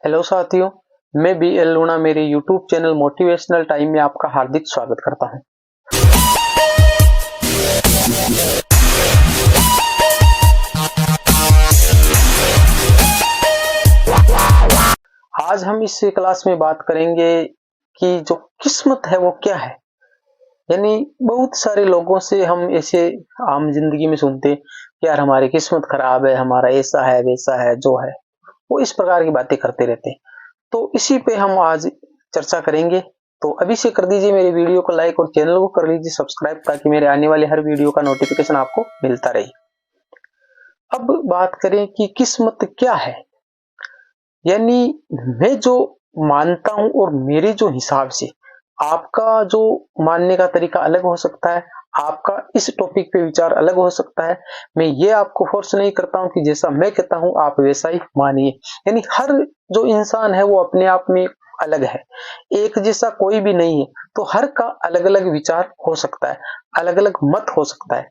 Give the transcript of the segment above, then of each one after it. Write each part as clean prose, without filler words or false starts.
Hello साथियों, मैं B L लूणा मेरे यूट्यूब चैनल मोटिवेशनल टाइम में आपका हार्दिक स्वागत करता हूं। आज हम इस क्लास में बात करेंगे कि जो किस्मत है वो क्या है। यानी बहुत सारे लोगों से हम ऐसे आम जिंदगी में सुनते हैं कि यार हमारी किस्मत खराब है, हमारा ऐसा है वैसा है जो है, वो इस प्रकार की बातें करते रहते हैं। तो इसी पे हम आज चर्चा करेंगे। तो अभी से कर दीजिए मेरे वीडियो को लाइक और चैनल को कर लीजिए सब्सक्राइब, ताकि मेरे आने वाले हर वीडियो का नोटिफिकेशन आपको मिलता रहे। अब बात करें कि किस्मत क्या है। यानी मैं जो मानता हूं और मेरे जो हिसाब से, आपका जो मानने का तरीका अलग हो सकता है, आपका इस टॉपिक पे विचार अलग हो सकता है। मैं ये आपको फोर्स नहीं करता हूं कि जैसा मैं कहता हूं आप वैसा ही मानिए। यानी हर जो इंसान है वो अपने आप में अलग है, एक जैसा कोई भी नहीं है। तो हर का अलग अलग विचार हो सकता है, अलग अलग मत हो सकता है।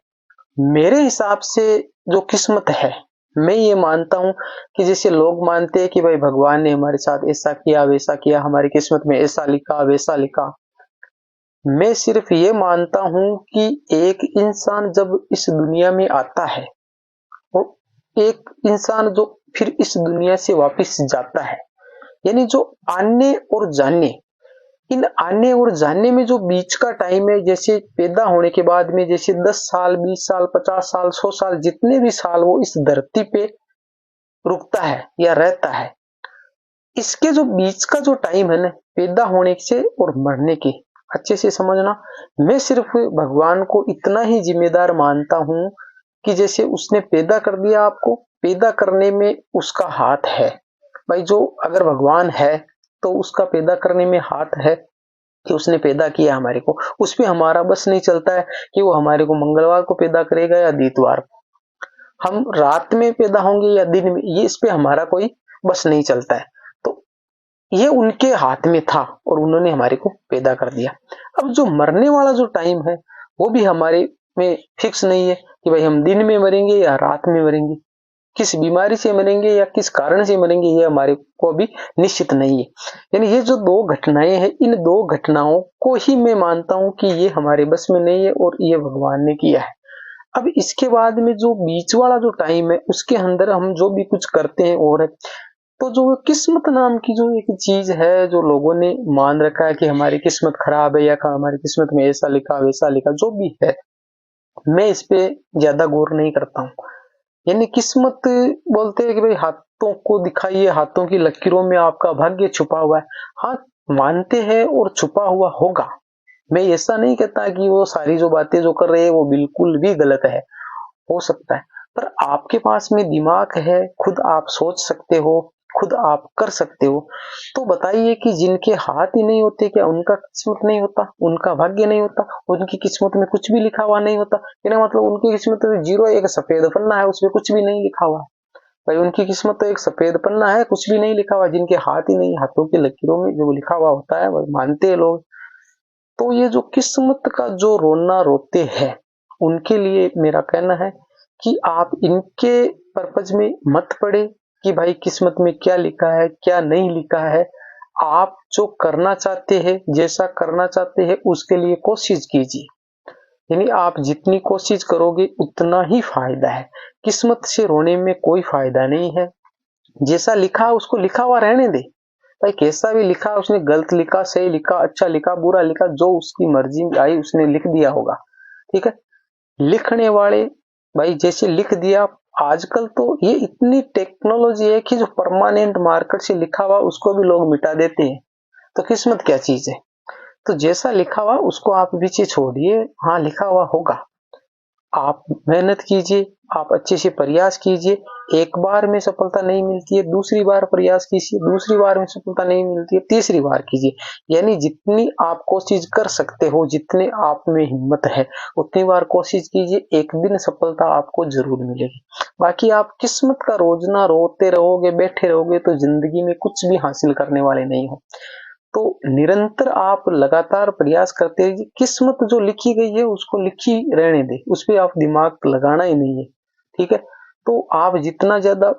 मेरे हिसाब से जो किस्मत है, मैं ये मानता हूं कि जैसे लोग मानते हैं कि भाई भगवान ने हमारे साथ ऐसा किया वैसा किया, हमारी किस्मत में ऐसा लिखा वैसा लिखा। मैं सिर्फ ये मानता हूं कि एक इंसान जब इस दुनिया में आता है, वो एक इंसान जो फिर इस दुनिया से वापस जाता है, यानी जो आने और जाने, इन आने और जाने में जो बीच का टाइम है, जैसे पैदा होने के बाद में जैसे 10 साल 20 साल 50 साल 100 साल जितने भी साल वो इस धरती पे रुकता है या रहता है, इसके जो बीच का जो टाइम है ना, पैदा होने से और मरने के, अच्छे से समझना। मैं सिर्फ भगवान को इतना ही जिम्मेदार मानता हूं कि जैसे उसने पैदा कर दिया, आपको पैदा करने में उसका हाथ है। भाई जो अगर भगवान है तो उसका पैदा करने में हाथ है कि उसने पैदा किया हमारे को। उस पे हमारा बस नहीं चलता है कि वो हमारे को मंगलवार को पैदा करेगा या इतवार को, हम रात में पैदा होंगे या दिन में, ये इस पे हमारा कोई बस नहीं चलता है। तो ये उनके हाथ में था और उन्होंने हमारे को पैदा कर दिया। अब जो मरने वाला जो टाइम है वो भी हमारे में फिक्स नहीं है कि भाई हम दिन में मरेंगे या रात में मरेंगे, किस बीमारी से मरेंगे या किस कारण से मरेंगे, ये हमारे को अभी निश्चित नहीं है। यानी ये जो दो घटनाएं हैं, इन दो घटनाओं को ही मैं मानता हूं कि ये हमारे बस में नहीं है और ये भगवान ने किया है। अब इसके बाद में जो बीच वाला जो टाइम है, उसके अंदर हम जो भी कुछ करते हैं, और तो जो किस्मत नाम की जो एक चीज है, जो लोगों ने मान रखा है कि हमारी किस्मत खराब है या हमारी किस्मत में ऐसा लिखा वैसा लिखा, जो भी है, मैं इस पे ज्यादा गौर नहीं करता हूँ। यानी किस्मत बोलते हैं कि भाई हाथों को दिखाइए, हाथों की लकीरों में आपका भाग्य छुपा हुआ है। हाँ, मानते हैं और छुपा हुआ होगा। मैं ऐसा नहीं कहता कि वो सारी जो बातें जो कर रहे हैं वो बिल्कुल भी गलत है, हो सकता है। पर आपके पास में दिमाग है, खुद आप सोच सकते हो, खुद आप कर सकते हो। तो बताइए कि जिनके हाथ ही नहीं होते, क्या उनका किस्मत नहीं होता, उनका भाग्य नहीं होता, उनकी किस्मत में कुछ भी लिखा हुआ नहीं होता? यानी मतलब उनकी किस्मत में जीरो, एक सफेद पन्ना है उसमें कुछ भी नहीं लिखा हुआ। भाई उनकी किस्मत तो एक सफेद पन्ना है, कुछ भी नहीं लिखा हुआ। जिनके हाथ ही नहीं, हाथों की लकीरों में जो लिखा हुआ होता है वही मानते हैं लोग। तो ये जो किस्मत का जो रोना रोते हैं, उनके लिए मेरा कहना है कि आप इनके पर्पज में मत पड़े कि भाई किस्मत में क्या लिखा है क्या नहीं लिखा है। आप जो करना चाहते हैं, जैसा करना चाहते हैं, उसके लिए कोशिश कीजिए। यानी आप जितनी कोशिश करोगे उतना ही फायदा है। किस्मत से रोने में कोई फायदा नहीं है। जैसा लिखा उसको लिखा हुआ रहने दे। भाई कैसा भी लिखा, उसने गलत लिखा, सही लिखा, अच्छा लिखा, बुरा लिखा, जो उसकी मर्जी आई उसने लिख दिया होगा। ठीक है, लिखने वाले भाई जैसे लिख दिया। आजकल तो ये इतनी टेक्नोलॉजी है कि जो परमानेंट मार्कर से लिखा हुआ उसको भी लोग मिटा देते हैं। तो किस्मत क्या चीज है? तो जैसा लिखा हुआ उसको आप पीछे छोड़िए। हाँ, लिखा हुआ होगा, आप मेहनत कीजिए, आप अच्छे से प्रयास कीजिए। एक बार में सफलता नहीं मिलती है, दूसरी बार प्रयास कीजिए, दूसरी बार में सफलता नहीं मिलती है, तीसरी बार कीजिए। यानी जितनी आप कोशिश कर सकते हो, जितने आप में हिम्मत है, उतनी बार कोशिश कीजिए। एक दिन सफलता आपको जरूर मिलेगी। बाकी आप किस्मत का रोजना रोते रहोगे, बैठे रहोगे, तो जिंदगी में कुछ भी हासिल करने वाले नहीं हो। तो निरंतर आप लगातार प्रयास करते रहिए। किस्मत जो लिखी गई है उसको लिखी रहने दे, उस पर आप दिमाग लगाना ही नहीं है। ठीक है, तो आप जितना ज्यादा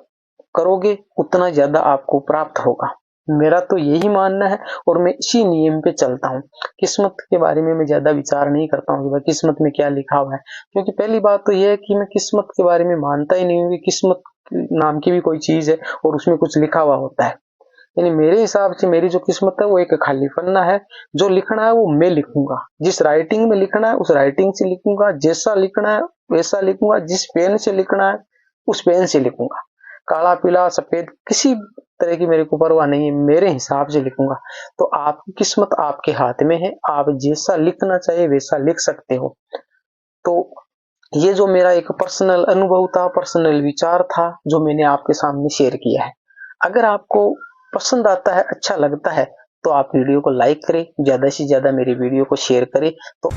करोगे उतना ज़्यादा आपको प्राप्त होगा। मेरा तो यही मानना है और मैं इसी नियम पे चलता हूँ। किस्मत के बारे में मैं ज़्यादा विचार नहीं करता हूँ कि भाई किस्मत में क्या लिखा हुआ है, क्योंकि पहली बात तो ये है कि मैं किस्मत के बारे में मानता ही नहीं हूँ कि किस्मत नाम की भी कोई चीज़ है और उसमें कुछ लिखा हुआ होता है। यानी मेरे हिसाब से मेरी जो किस्मत है वो एक खाली पन्ना है, जो लिखना है वो मैं लिखूंगा, जिस राइटिंग में लिखना है उस राइटिंग से लिखूंगा, जैसा लिखना है वैसा लिखूंगा, जिस पेन से लिखना है उस पेन से लिखूंगा। काला पीला सफेद किसी तरह की मेरे को परवाह नहीं है, मेरे हिसाब से लिखूंगा। तो आपकी किस्मत आपके हाथ में है, आप जैसा लिखना चाहिए वैसा लिख सकते हो। तो ये जो मेरा एक पर्सनल अनुभव था, पर्सनल विचार था, जो मैंने आपके सामने शेयर किया है। अगर आपको पसंद आता है, अच्छा लगता है, तो आप वीडियो को लाइक करें, ज्यादा से ज्यादा मेरी वीडियो को शेयर करें। तो